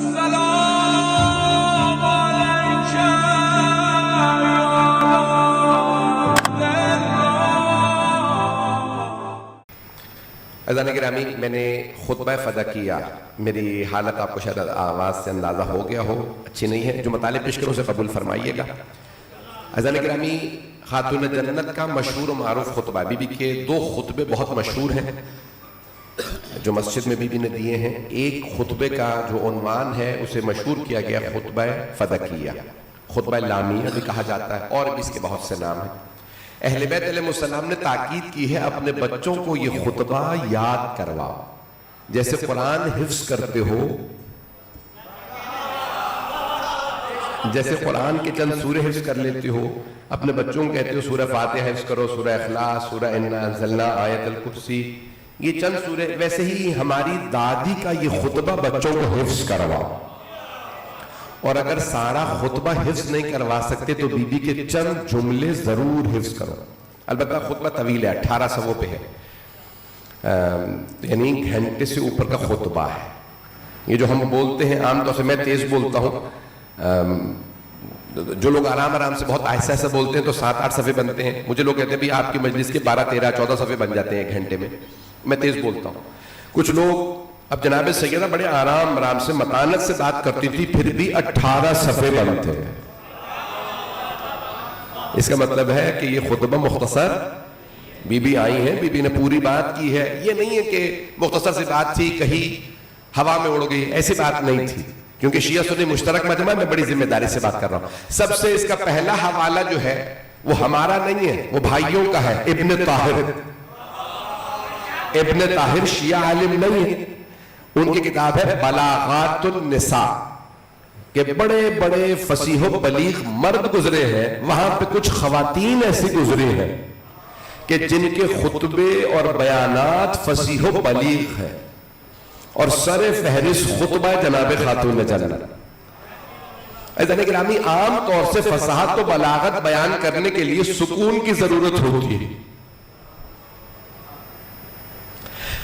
اذان گرامی، میں نے خطبہ فدا کیا، میری حالت آپ کو شاید آواز سے اندازہ ہو گیا ہو، اچھی نہیں ہے، جو مطالب پیش کروں اسے قبول فرمائیے گا۔ اذان گرامی، خاتون جنت کا مشہور و معروف خطبہ، بی بی کے دو خطبے بہت مشہور ہیں جو مسجد میں بی بی نے دیے ہیں۔ ایک خطبے کا جو عنوان ہے اسے مشہور کیا گیا خطبہ فدکیہ، خطبہ لامیہ بھی کہا جاتا ہے، اور بھی اس کے بہت سے نام ہیں۔ اہل بیت علیہ السلام نے تاکید کی ہے اپنے بچوں کو یہ خطبہ یاد کرواؤ، جیسے قرآن حفظ کرتے ہو، جیسے قرآن کے چند سورے حفظ کر لیتے ہو، اپنے بچوں کو کہتے ہو سورہ فاتحہ حفظ کرو، سورہ اخلاص، سورہ انا انزلنا، آیت الکرسی، یہ چند سورے، ویسے ہی ہماری دادی کا یہ خطبہ بچوں کو حفظ کرواؤ۔ اور اگر سارا خطبہ حفظ نہیں کروا سکتے تو بی بی کے چند جملے ضرور حفظ کرو۔ البتہ خطبہ طویل ہے، 18 صفحوں پہ ہے، یعنی گھنٹے سے اوپر کا خطبہ ہے۔ یہ جو ہم بولتے ہیں عام طور سے، میں تیز بولتا ہوں، جو لوگ آرام سے بہت آہستہ آہستہ بولتے ہیں تو 7-8 صفحے بنتے ہیں۔ مجھے لوگ کہتے ہیں بھی آپ کی مجلس کے 12-13-14 صفحے بن جاتے ہیں ایک گھنٹے میں تیز بولتا ہوں۔ کچھ لوگ، اب جناب سیدہ بڑے آرام سے متانت سے بات کرتی تھی، پھر بھی 18 صفحے بنتے ہیں۔ اس کا مطلب ہے کہ یہ خطبہ مختصر، بی بی آئی ہیں، بی بی نے پوری بات کی ہے۔ یہ نہیں ہے کہ مختصر سی بات تھی، کہیں ہوا میں اڑ گئی، ایسی بات نہیں تھی، کیونکہ شیعہ سنی مشترک مجمع میں بڑی ذمہ داری سے بات کر رہا ہوں۔ سب سے اس کا پہلا حوالہ جو ہے وہ ہمارا نہیں ہے، وہ بھائیوں کا ہے، ابن طاہر شیعہ عالم نہیں ہے، ان کی کتاب ہے بلاغات النساء، کہ بڑے بڑے فصیح و بلیغ مرد گزرے ہیں، وہاں پہ کچھ خواتین ایسی گزری ہیں کہ جن کے خطبے اور بیانات فصیح و بلیغ ہیں، اور سر فہرست خطبہ جناب خاتون جنت۔ عزیزان گرامی، عام طور سے فصاحت و بلاغت بیان کرنے کے لیے سکون کی ضرورت ہوتی ہے۔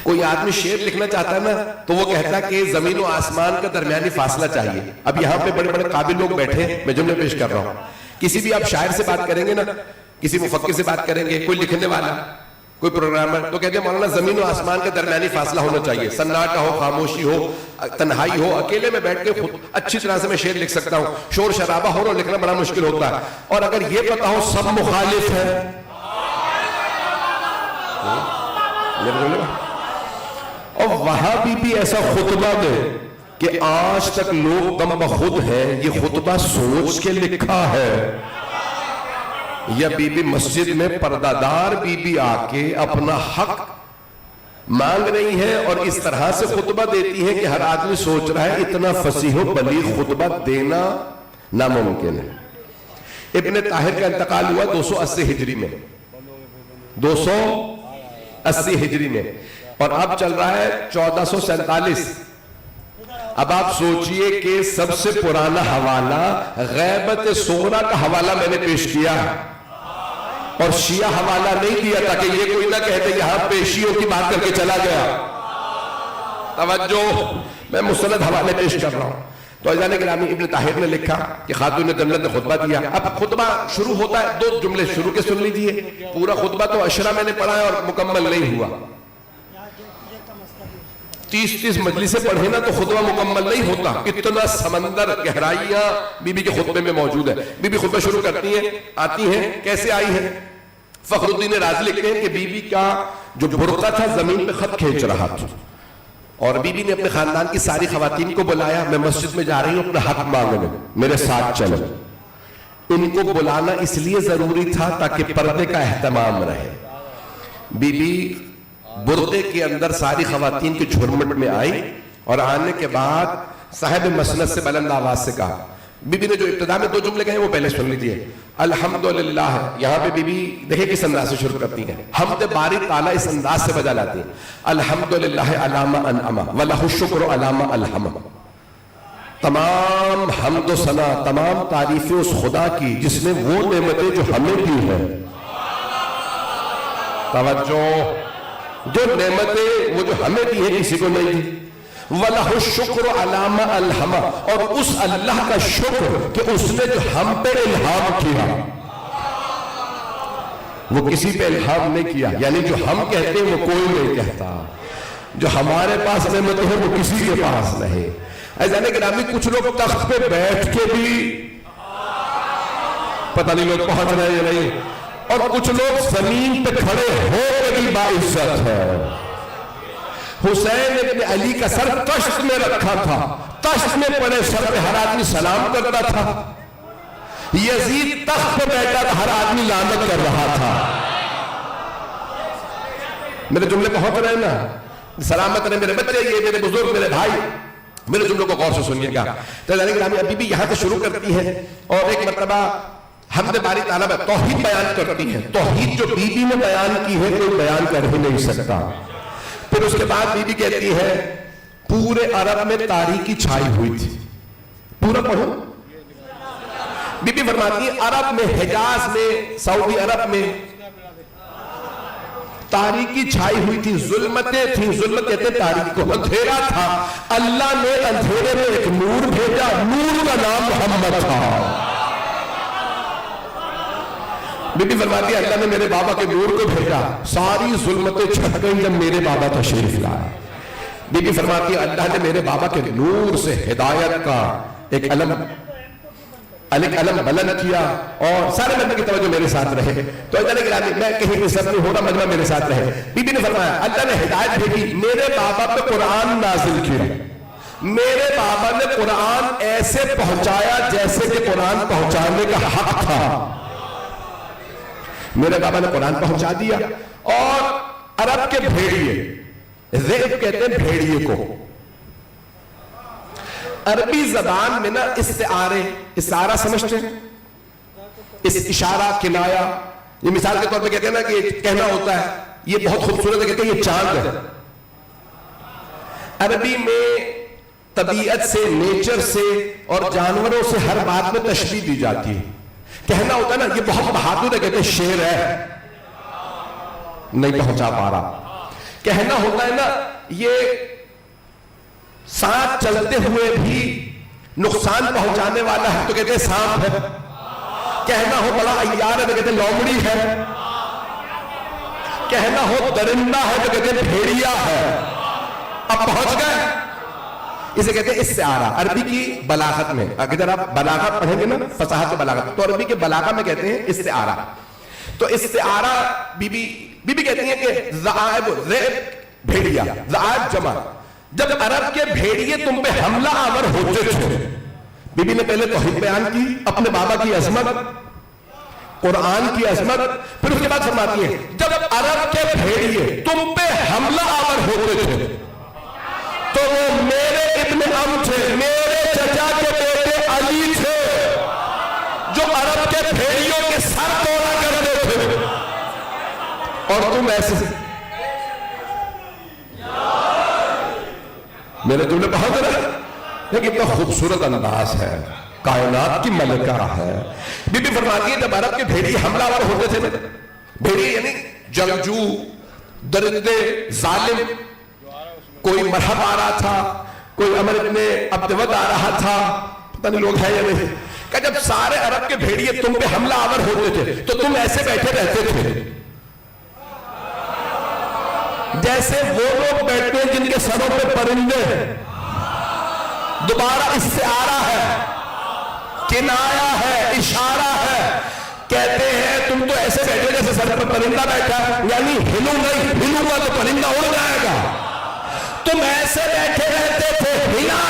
کوئی آدمی شعر لکھنا چاہتا ہے نا تو وہ کہتا ہے کہ زمین و آسمان کا درمیانی فاصلہ چاہیے۔ اب یہاں پہ بڑے بڑے قابل لوگ بیٹھے ہیں، میں جملے پیش کر رہا ہوں، کسی بھی آپ شاعر سے بات کریں گے نا، کسی مفکر سے بات کریں گے، کوئی لکھنے والا، کوئی پروگرامر، تو کہتے ہیں مولانا زمین و آسمان کا درمیانی فاصلہ ہونا چاہیے، سناٹا ہو، خاموشی ہو، تنہائی ہو، اکیلے میں بیٹھ کے خود اچھی طرح سے میں شعر لکھ سکتا ہوں، شور شرابہ ہو رہا لکھنا بڑا مشکل ہوتا ہے۔ اور اگر یہ پتا ہو سب مخالف ہیں، اور وہاں بھی ایسا خطبہ دے کہ آج تک لوگ غم بخود ہیں، یہ خطبہ سوچ کے لکھا ہے، یا بی بی مسجد میں پردہ دار بی بی آ کے اپنا حق مانگ رہی ہے اور اس طرح سے خطبہ دیتی ہے کہ ہر آدمی سوچ رہا ہے اتنا فصیح و بلیغ خطبہ دینا ناممکن ہے۔ ابن طاہر کا انتقال ہوا 280 ہجری میں، 280 ہجری میں، اور اب چل رہا ہے 1447۔ اب آپ سوچئے کہ سب سے پرانا حوالہ غیبت صغریٰ کا حوالہ میں نے پیش کیا، اور شیعہ حوالہ نہیں دیا تاکہ یہ کوئی نہ کہتے یہاں پہ شیعوں کی بات کر کے چلا گیا۔ توجہ، میں مستند حوالے پیش کر رہا ہوں۔ تو عزیزان گرامی، ابن طاہر نے لکھا کہ خاتون جنت نے خطبہ دیا۔ اب خطبہ شروع ہوتا ہے، 2 جملے شروع کے سن لیجئے، پورا خطبہ تو عشرہ میں نے پڑھا ہے اور مکمل نہیں ہوا۔ 30 مجلسیں پڑھیں نا تو خطبہ مکمل نہیں ہوتا، اتنا سمندر گہرائیاں بی بی کے خطبے میں موجود ہے۔ بی بی خطبہ شروع کرتی ہیں، آتی ہیں، کیسے آئی ہیں؟ فخر الدین رازی لکھتے ہیں کہ بی بی کا جو برقع تھا زمین پہ خط کھینچ رہا تھا، اور بی بی نے اپنے خاندان کی ساری خواتین کو بلایا، میں مسجد میں جا رہی ہوں اپنا حق مانگنے، میرے ساتھ چلو۔ ان کو بلانا اس لیے ضروری تھا تاکہ پردے کا اہتمام رہے۔ بی بی برقعے کے اندر ساری خواتین کی جھرمٹ میں آئی، اور آنے کے بعد صاحب مسند سے بلند آواز سے کہا، بی بی نے جو ابتدا میں 2 جملے کہے وہ پہلے سن لیجئے۔ الحمدللہ، یہاں پہ بی بی دیکھیں کس انداز سے شروع کرتی ہیں، حمد باری تعالیٰ اس انداز سے بجا لاتی ہیں، الحمدللہ علی ما انعم ولہ الشکر علی ما الہم۔ تمام حمد و ثنا، تمام تعریفیں اس خدا کی جس نے وہ نعمتیں جو ہمیں دی ہیں، توجہ، جو نعمتیں وہ جو ہمیں دی ہیں کسی کو نہیں دی، وَلَهُ الشُّكْرُ عَلَى مَا أَلْهَمَ، اور اس اللہ کا شکر کہ اس نے جو ہم پہ الہام کیا، وہ کسی پہ الہام نہیں کیا، یعنی جو ہم کہتے ہیں وہ کوئی نہیں کہتا، جو ہمارے پاس نعمت ہے وہ کسی کے پاس نہیں۔ عزیزان گرامی، کچھ لوگ تخت پہ بیٹھ کے بھی پتہ نہیں لوگ پہنچ رہے ہیں یا نہیں، اور کچھ لوگ زمین پہ کھڑے ہو کے بھی باعزت ہے۔ حسین ابن علی کا سر تشت میں رکھا تھا، تشت میں پڑے سر پہ ہر آدمی سلام کرتا تھا، یزید تخت پہ بیٹھا تھا، ہر آدمی لعنت کر رہا تھا۔ میرے جملے پہنچ رہے ہیں نا؟ سلامت رہے میرے بچے، یہ میرے بزرگ، میرے بھائی، میرے جملوں کو غور سے سنیے گا۔ تو گرامی ابھی بھی یہاں سے شروع کرتی ہے، اور ایک مرتبہ حمد باری تعالیٰ میں توحید بیان کرتی ہے۔ توحید جو بی بی نے بیان کی ہے کوئی بیان کر ہی نہیں سکتا۔ پھر اس کے بعد بی بی کہتی ہے پورے عرب میں تاریکی چھائی ہوئی تھی، پورا پڑھو۔ بی بی فرماتی ہے عرب میں، حجاز میں، سعودی عرب میں تاریکی چھائی ہوئی تھی، ظلمتیں تھیں، ظلمت کہتے ہیں تاریکی کو، اندھیرا تھا۔ اللہ نے اندھیرے میں ایک نور بھیجا، نور کا نام محمد تھا۔ بی بی فرماتی ہے اللہ نے میرے بابا کے نور کو بھیجا، ساری ظلمتیں چھٹ گئیں جب میرے بابا تشریف لائے۔ بی بی فرماتی ہے اللہ نے میرے بابا کے نور سے ہدایت کا ایک علم بلند کیا، اور سارے مجمع کی توجہ میرے ساتھ رہے۔ تو اللہ نے میں کہیں بھی سب نہیں ہو رہا، مجمع میرے ساتھ رہے۔ بی بی نے فرمایا اللہ نے ہدایت بھیجی، میرے بابا پہ قرآن نازل کیا، میرے بابا نے قرآن ایسے پہنچایا جیسے کہ قرآن پہنچانے کا حق تھا۔ میرے بابا نے قرآن پہنچا دیا، اور عرب کے بھیڑیے، ذئب کہتے ہیں بھیڑیے کو، عربی زبان میں نا استعارہ سمجھتے ہیں، اس اشارہ، کنایا، یہ مثال کے طور پہ کہتے ہیں نا کہ کہنا ہوتا ہے یہ بہت خوبصورت ہے، کہتے ہیں یہ چاند ہے۔ عربی میں طبیعت سے، نیچر سے اور جانوروں سے ہر بات میں تشبیہ دی جاتی ہے۔ کہنا ہوتا ہے نا یہ بہت بہادر ہے، کہتے ہیں شیر ہے، نہیں پہنچا پا رہا۔ کہنا ہوتا ہے نا یہ ساتھ چلتے ہوئے بھی نقصان پہنچانے والا ہے تو کہتے ہیں سانپ ہے۔ کہنا ہو بڑا عیار ہے تو کہتے ہیں لومڑی ہے۔ کہنا ہو درندہ ہے تو کہتے ہیں بھیڑیا ہے۔ اب پہنچ گئے، اسے کہتے ہیں استعارہ۔ عربی کی بلاغت میں اگر آپ بلاغت پڑھیں گے نا، فصاحت و بلاغت، تو عربی کے بلاغت میں کہتے ہیں استعارہ۔ تو استعارہ بی بی کہتی ہیں کہ ذئب، بھیڑیا، ذئب جمع، جب عرب کے بھیڑیے تم پہ حملہ آور ہوتے تھے، بی بی نے پہلے توحید بیان کی، اپنے بابا کی عظمت، قرآن کی عظمت، پھر اس کے بعد فرماتی ہے جب عرب کے بھیڑیے تم پہ حملہ آور ہوتے تھے تو وہ میرے ابن ام تھے، میرے چچا کے بیٹے علی تھے، جو عرب کے بھیڑیوں کے سر توڑا کرتے تھے، اور تم ایسے۔ میرے جملے بہت رہے، لیکن اتنا خوبصورت انداز ہے، کائنات کی ملکہ ہے۔ بی بی فرماتی ہے جب عرب کے بھیڑیے حملہ آور ہوتے تھے، بھیڑیے یعنی جنگجو، درندے، ظالم، کوئی مرحب آ رہا تھا، کوئی عمر ابن عبدود آ رہا تھا، پتہ نہیں لوگ ہیں یا نہیں، کہ جب سارے عرب کے بھیڑیے تم پہ حملہ آور ہوتے تھے تو تم ایسے بیٹھے رہتے تھے جیسے وہ لوگ بیٹھتے ہیں جن کے سروں پہ پرندے ہیں۔ دوبارہ استعارہ ہے، کنایا ہے، اشارہ ہے، کہتے ہیں تم تو ایسے بیٹھے جیسے سر پہ پرندہ بیٹھا ہے، یعنی ہلو نہیں، ہلوں گا تو پرندہ اڑ جائے گا، تم ایسے بیٹھے رہتے تھے، ہلا